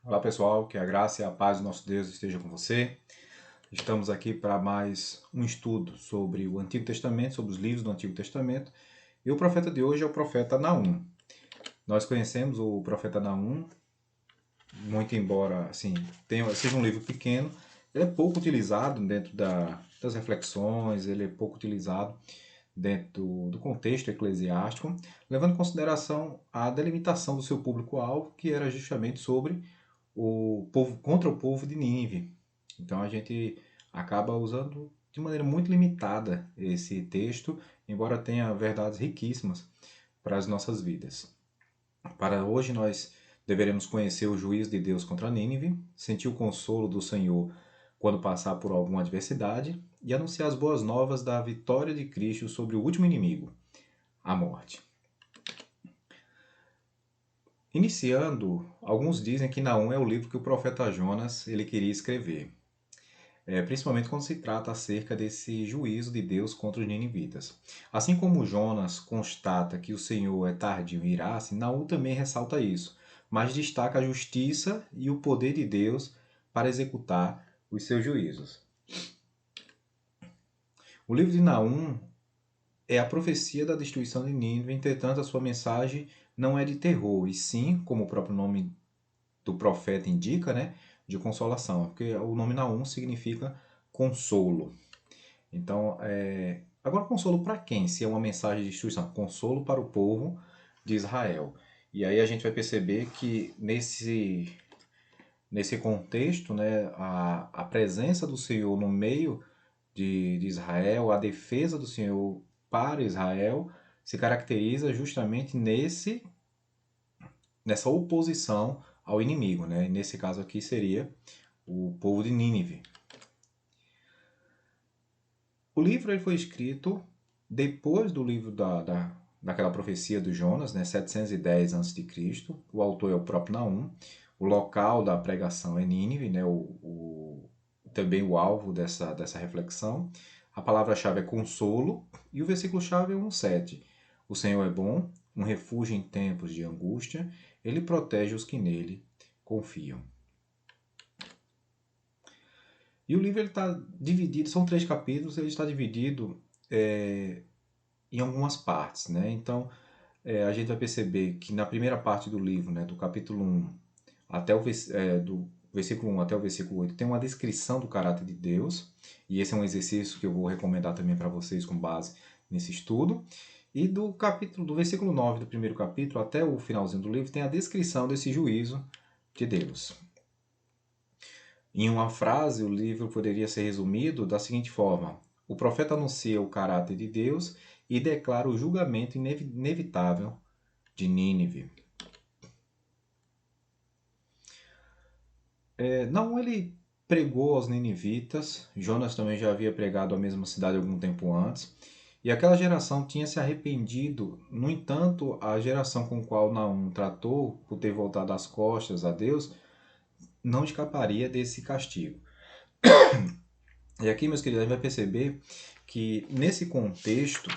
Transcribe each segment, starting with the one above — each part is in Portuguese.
Olá pessoal, que a graça e a paz do nosso Deus esteja com você. Estamos aqui para mais um estudo sobre o Antigo Testamento, sobre os livros do Antigo Testamento. E o profeta de hoje é o profeta Naum. Nós conhecemos o profeta Naum, muito embora assim, seja um livro pequeno, ele é pouco utilizado dentro das reflexões, ele é pouco utilizado dentro do contexto eclesiástico, levando em consideração a delimitação do seu público-alvo, que era justamente sobre o povo contra o povo de Nínive. Então a gente acaba usando de maneira muito limitada esse texto, embora tenha verdades riquíssimas para as nossas vidas. Para hoje nós deveremos conhecer o juízo de Deus contra Nínive, sentir o consolo do Senhor quando passar por alguma adversidade e anunciar as boas novas da vitória de Cristo sobre o último inimigo, a morte. Iniciando, alguns dizem que Naum é o livro que o profeta Jonas ele queria escrever, principalmente quando se trata acerca desse juízo de Deus contra os ninivitas. Assim como Jonas constata que o Senhor é tardio em irar-se, Naum também ressalta isso, mas destaca a justiça e o poder de Deus para executar os seus juízos. O livro de Naum é a profecia da destruição de Nínive, entretanto a sua mensagem não é de terror, e sim, como o próprio nome do profeta indica, né, de consolação, porque o nome Naum significa consolo. Então, agora consolo para quem? Se é uma mensagem de destruição, consolo para o povo de Israel. E aí a gente vai perceber que nesse contexto, né, a presença do Senhor no meio de Israel, a defesa do Senhor para Israel, se caracteriza justamente nessa oposição ao inimigo, né? Nesse caso aqui seria o povo de Nínive. O livro ele foi escrito depois do livro daquela profecia do Jonas, né? 710 a.C. O autor é o próprio Naum. O local da pregação é Nínive, né? Também o alvo dessa reflexão. A palavra-chave é consolo e o versículo-chave é 1,7. O Senhor é bom, um refúgio em tempos de angústia, ele protege os que nele confiam. E o livro está dividido, são 3 capítulos, ele está dividido em algumas partes, né? Então, a gente vai perceber que na primeira parte do livro, né, do capítulo 1 até do versículo 1 até o versículo 8, tem uma descrição do caráter de Deus, e esse é um exercício que eu vou recomendar também para vocês com base nesse estudo. E do versículo 9 do primeiro capítulo até o finalzinho do livro tem a descrição desse juízo de Deus. Em uma frase, o livro poderia ser resumido da seguinte forma: o profeta anuncia o caráter de Deus e declara o julgamento inevitável de Nínive. Não, ele pregou aos ninivitas, Jonas também já havia pregado a mesma cidade algum tempo antes, e aquela geração tinha se arrependido. No entanto, a geração com a qual Naum tratou, por ter voltado as costas a Deus, não escaparia desse castigo. E aqui, meus queridos, a gente vai perceber que nesse contexto,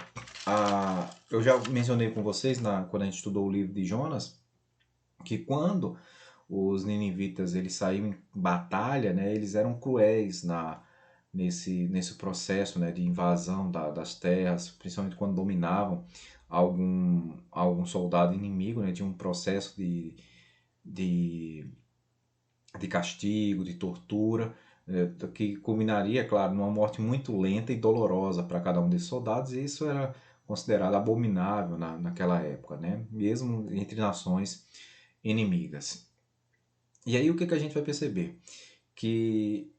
eu já mencionei com vocês, quando a gente estudou o livro de Jonas, que quando os ninivitas eles saíam em batalha, né, eles eram cruéis nesse processo, né, de invasão das terras, principalmente quando dominavam algum soldado inimigo, né, tinha um processo de, de castigo, de tortura, que culminaria, claro, numa morte muito lenta e dolorosa para cada um desses soldados, e isso era considerado abominável naquela época, né, mesmo entre nações inimigas. E aí o que a gente vai perceber? Que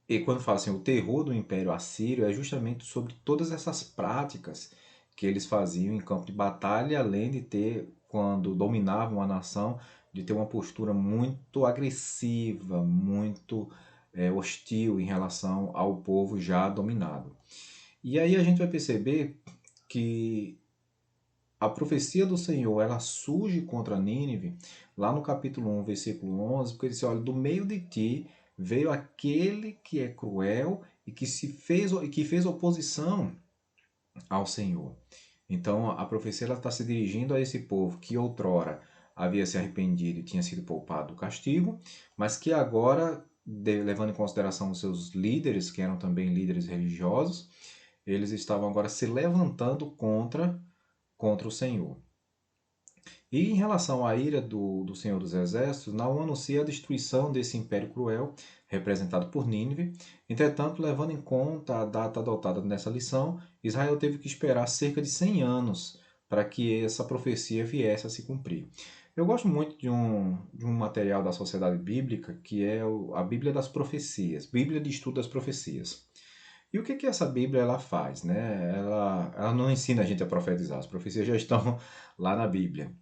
e quando fala assim, o terror do Império Assírio é justamente sobre todas essas práticas que eles faziam em campo de batalha, além de ter, quando dominavam a nação, de ter uma postura muito agressiva, muito hostil em relação ao povo já dominado. E aí a gente vai perceber que a profecia do Senhor, ela surge contra Nínive, lá no capítulo 1, versículo 11, porque ele diz, olha, do meio de ti veio aquele que é cruel e que fez oposição ao Senhor. Então, a profecia está se dirigindo a esse povo que outrora havia se arrependido e tinha sido poupado do castigo, mas que agora, levando em consideração os seus líderes, que eram também líderes religiosos, eles estavam agora se levantando contra o Senhor. E em relação à ira do Senhor dos Exércitos, Naum anuncia a destruição desse império cruel, representado por Nínive. Entretanto, levando em conta a data adotada nessa lição, Israel teve que esperar cerca de 100 anos para que essa profecia viesse a se cumprir. Eu gosto muito de um material da Sociedade Bíblica, que é a Bíblia das Profecias, Bíblia de Estudo das Profecias. E o que que essa Bíblia ela faz, né? Ela não ensina a gente a profetizar, as profecias já estão lá na Bíblia.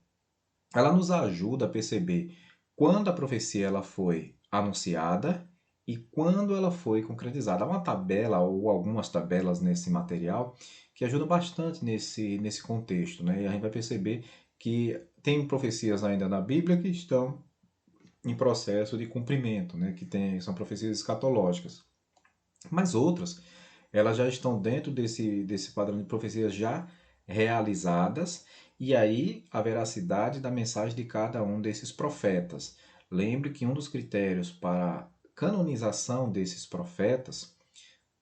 Ela nos ajuda a perceber quando a profecia ela foi anunciada e quando ela foi concretizada. Há uma tabela ou algumas tabelas nesse material que ajudam bastante nesse contexto, né? E a gente vai perceber que tem profecias ainda na Bíblia que estão em processo de cumprimento, né? São profecias escatológicas. Mas outras, elas já estão dentro desse padrão de profecias já realizadas, e aí a veracidade da mensagem de cada um desses profetas. Lembre que um dos critérios para a canonização desses profetas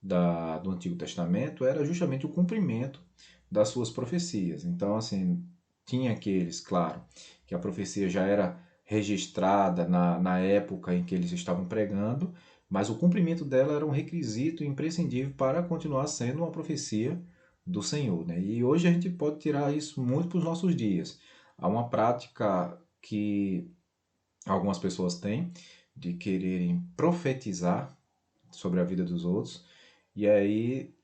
do Antigo Testamento era justamente o cumprimento das suas profecias. Então, assim, tinha aqueles, claro, que a profecia já era registrada na época em que eles estavam pregando, mas o cumprimento dela era um requisito imprescindível para continuar sendo uma profecia do Senhor, né? E hoje a gente pode tirar isso muito para os nossos dias. Há uma prática que algumas pessoas têm de quererem profetizar sobre a vida dos outros, e aí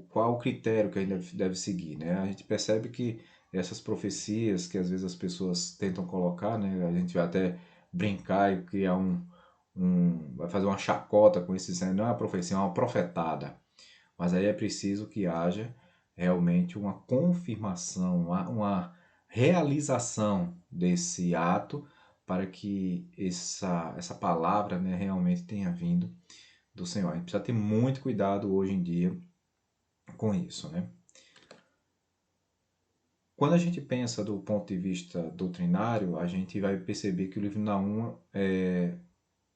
qual o critério que a gente deve seguir, né? A gente percebe que essas profecias que às vezes as pessoas tentam colocar, né? A gente vai até brincar e criar vai fazer uma chacota com esse, não é uma profecia, é uma profetada. Mas aí é preciso que haja realmente uma confirmação, uma realização desse ato para que essa palavra, né, realmente tenha vindo do Senhor. A gente precisa ter muito cuidado hoje em dia com isso, né? Quando a gente pensa do ponto de vista doutrinário, a gente vai perceber que o livro Naum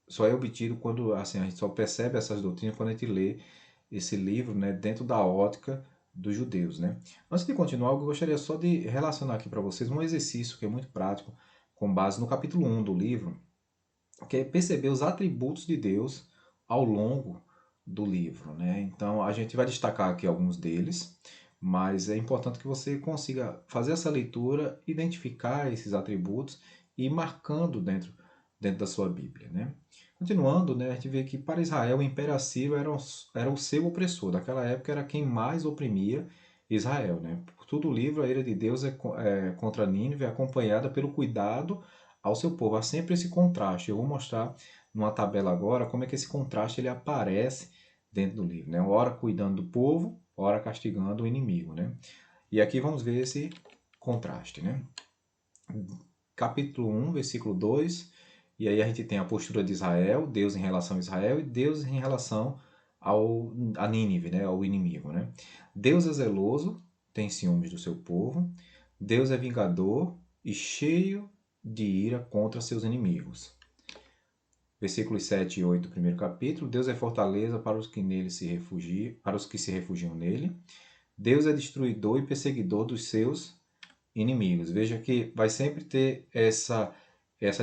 só é obtido quando, assim, a gente só percebe essas doutrinas quando a gente lê esse livro, né, dentro da ótica dos judeus, né? Antes de continuar, eu gostaria só de relacionar aqui para vocês um exercício que é muito prático, com base no capítulo 1 do livro, que é perceber os atributos de Deus ao longo do livro, né? Então, a gente vai destacar aqui alguns deles, mas é importante que você consiga fazer essa leitura, identificar esses atributos e ir marcando dentro da sua Bíblia, né? Continuando, né, a gente vê que para Israel o Império Assírio era o seu opressor. Daquela época era quem mais oprimia Israel, né? Por todo o livro, a ira de Deus é contra Nínive, é acompanhada pelo cuidado ao seu povo. Há sempre esse contraste. Eu vou mostrar numa tabela agora como é que esse contraste ele aparece dentro do livro, né? Ora cuidando do povo, ora castigando o inimigo, né? E aqui vamos ver esse contraste, né? Capítulo 1, versículo 2, e aí a gente tem a postura de Israel, Deus em relação a Israel e Deus em relação a Nínive, né? Ao inimigo, né? Deus é zeloso, tem ciúmes do seu povo, Deus é vingador e cheio de ira contra seus inimigos. Versículos 7 e 8 do primeiro capítulo. Deus é fortaleza para os que nele se refugiam, para os que se refugiam nele. Deus é destruidor e perseguidor dos seus inimigos. Veja que vai sempre ter essa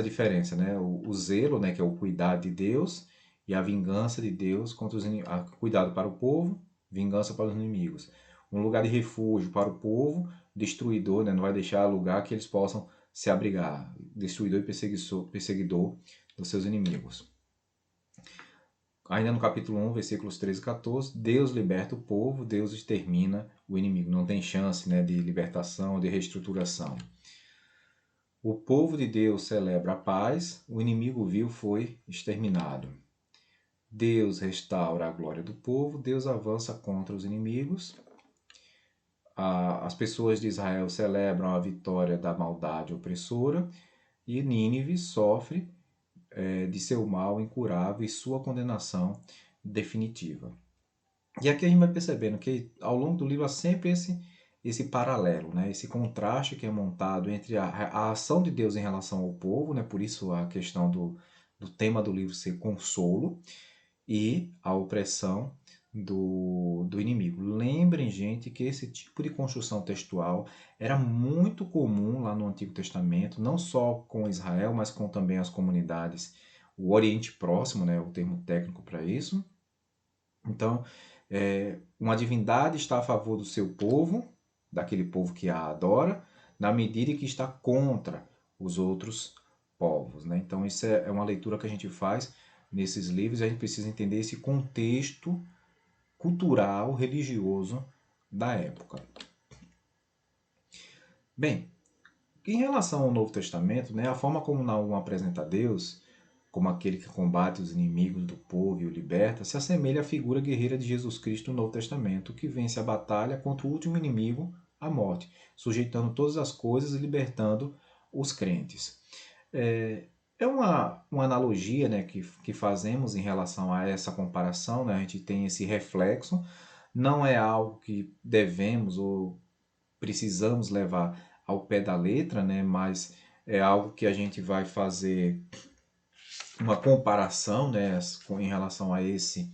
diferença, né? O zelo, né, que é o cuidado de Deus, e a vingança de Deus contra os inimigos. Cuidado para o povo, vingança para os inimigos. Um lugar de refúgio para o povo, destruidor, né? Não vai deixar lugar que eles possam se abrigar. Destruidor e perseguidor dos seus inimigos. Ainda no capítulo 1, versículos 13 e 14, Deus liberta o povo, Deus extermina o inimigo. Não tem chance, né, de libertação, de reestruturação. O povo de Deus celebra a paz, o inimigo vil foi exterminado. Deus restaura a glória do povo, Deus avança contra os inimigos. As pessoas de Israel celebram a vitória da maldade opressora e Nínive sofre de seu mal incurável e sua condenação definitiva. E aqui a gente vai percebendo que ao longo do livro há sempre esse paralelo, né? Esse contraste que é montado entre a ação de Deus em relação ao povo, né? Por isso a questão do tema do livro ser consolo, e a opressão do inimigo. Lembrem, gente, que esse tipo de construção textual era muito comum lá no Antigo Testamento, não só com Israel, mas com também as comunidades, o Oriente Próximo, né, o termo técnico para isso. Então, uma divindade está a favor do seu povo, daquele povo que a adora, na medida que está contra os outros povos, né? Então, isso é uma leitura que a gente faz nesses livros, e a gente precisa entender esse contexto cultural, religioso da época. Bem, em relação ao Novo Testamento, né, a forma como Naum apresenta Deus, como aquele que combate os inimigos do povo e o liberta, se assemelha à figura guerreira de Jesus Cristo no Novo Testamento, que vence a batalha contra o último inimigo, a morte, sujeitando todas as coisas e libertando os crentes. É uma analogia, né, que fazemos em relação a essa comparação, né, a gente tem esse reflexo, não é algo que devemos ou precisamos levar ao pé da letra, né, mas é algo que a gente vai fazer uma comparação, né, em relação a esse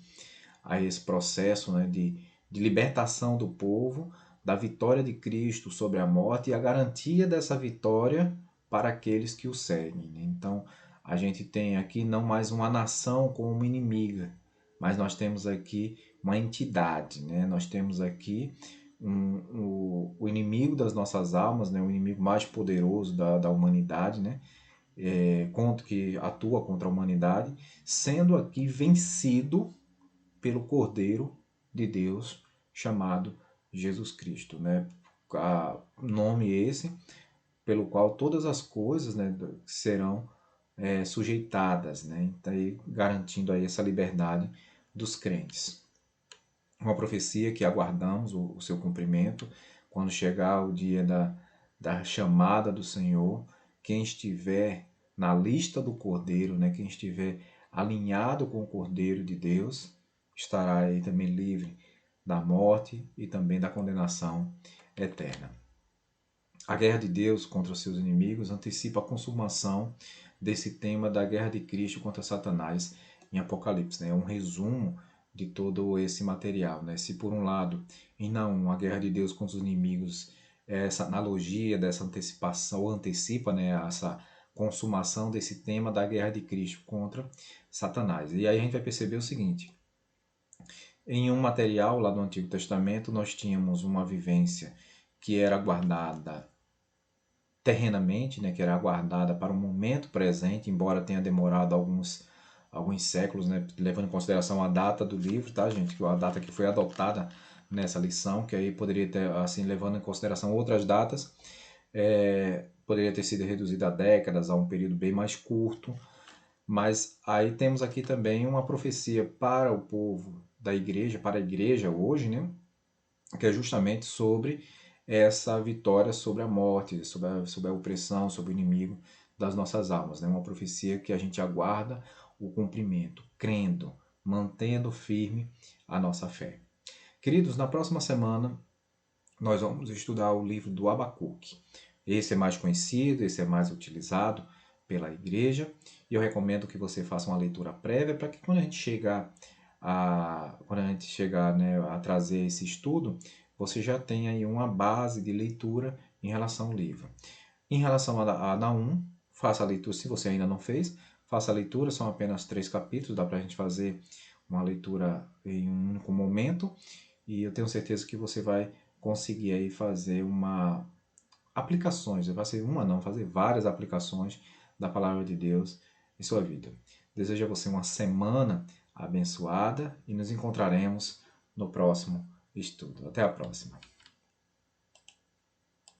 processo, né, de libertação do povo, da vitória de Cristo sobre a morte e a garantia dessa vitória para aqueles que o seguem, né? Então, a gente tem aqui não mais uma nação como inimiga, mas nós temos aqui uma entidade, né? Nós temos aqui o inimigo das nossas almas, né? O inimigo mais poderoso da humanidade, né? Que atua contra a humanidade, sendo aqui vencido pelo Cordeiro de Deus chamado Jesus Cristo, né? Nome esse pelo qual todas as coisas, né, serão sujeitadas, né? Então, garantindo aí essa liberdade dos crentes. Uma profecia que aguardamos o seu cumprimento quando chegar o dia da chamada do Senhor. Quem estiver na lista do Cordeiro, né, quem estiver alinhado com o Cordeiro de Deus, estará aí também livre da morte e também da condenação eterna. A guerra de Deus contra os seus inimigos antecipa a consumação desse tema da guerra de Cristo contra Satanás em Apocalipse. Né? É um resumo de todo esse material. Né? Se por um lado, em Naum, a guerra de Deus contra os inimigos é essa analogia dessa antecipação, ou antecipa, né, essa consumação desse tema da guerra de Cristo contra Satanás. E aí a gente vai perceber o seguinte: em um material lá do Antigo Testamento, nós tínhamos uma vivência que era guardada terrenamente, né, que era aguardada para o momento presente, embora tenha demorado alguns séculos, né, levando em consideração a data do livro, tá, gente? A data que foi adotada nessa lição, que aí poderia ter, assim, levando em consideração outras datas, poderia ter sido reduzida a décadas, a um período bem mais curto, mas aí temos aqui também uma profecia para o povo da igreja, para a igreja hoje, né, que é justamente sobre essa vitória sobre a morte, sobre a opressão, sobre o inimigo das nossas almas. Né? Uma profecia que a gente aguarda o cumprimento, crendo, mantendo firme a nossa fé. Queridos, na próxima semana nós vamos estudar o livro do Abacuque. Esse é mais conhecido, esse é mais utilizado pela igreja, e eu recomendo que você faça uma leitura prévia para que quando a gente chegar, né, a trazer esse estudo, você já tenha aí uma base de leitura em relação ao livro. Em relação a Naum, faça a leitura, se você ainda não fez, faça a leitura, são apenas 3 capítulos, dá para a gente fazer uma leitura em um único momento, e eu tenho certeza que você vai conseguir aí fazer aplicações, vai ser uma não, fazer várias aplicações da palavra de Deus em sua vida. Desejo a você uma semana abençoada e nos encontraremos no próximo estudo. Até a próxima.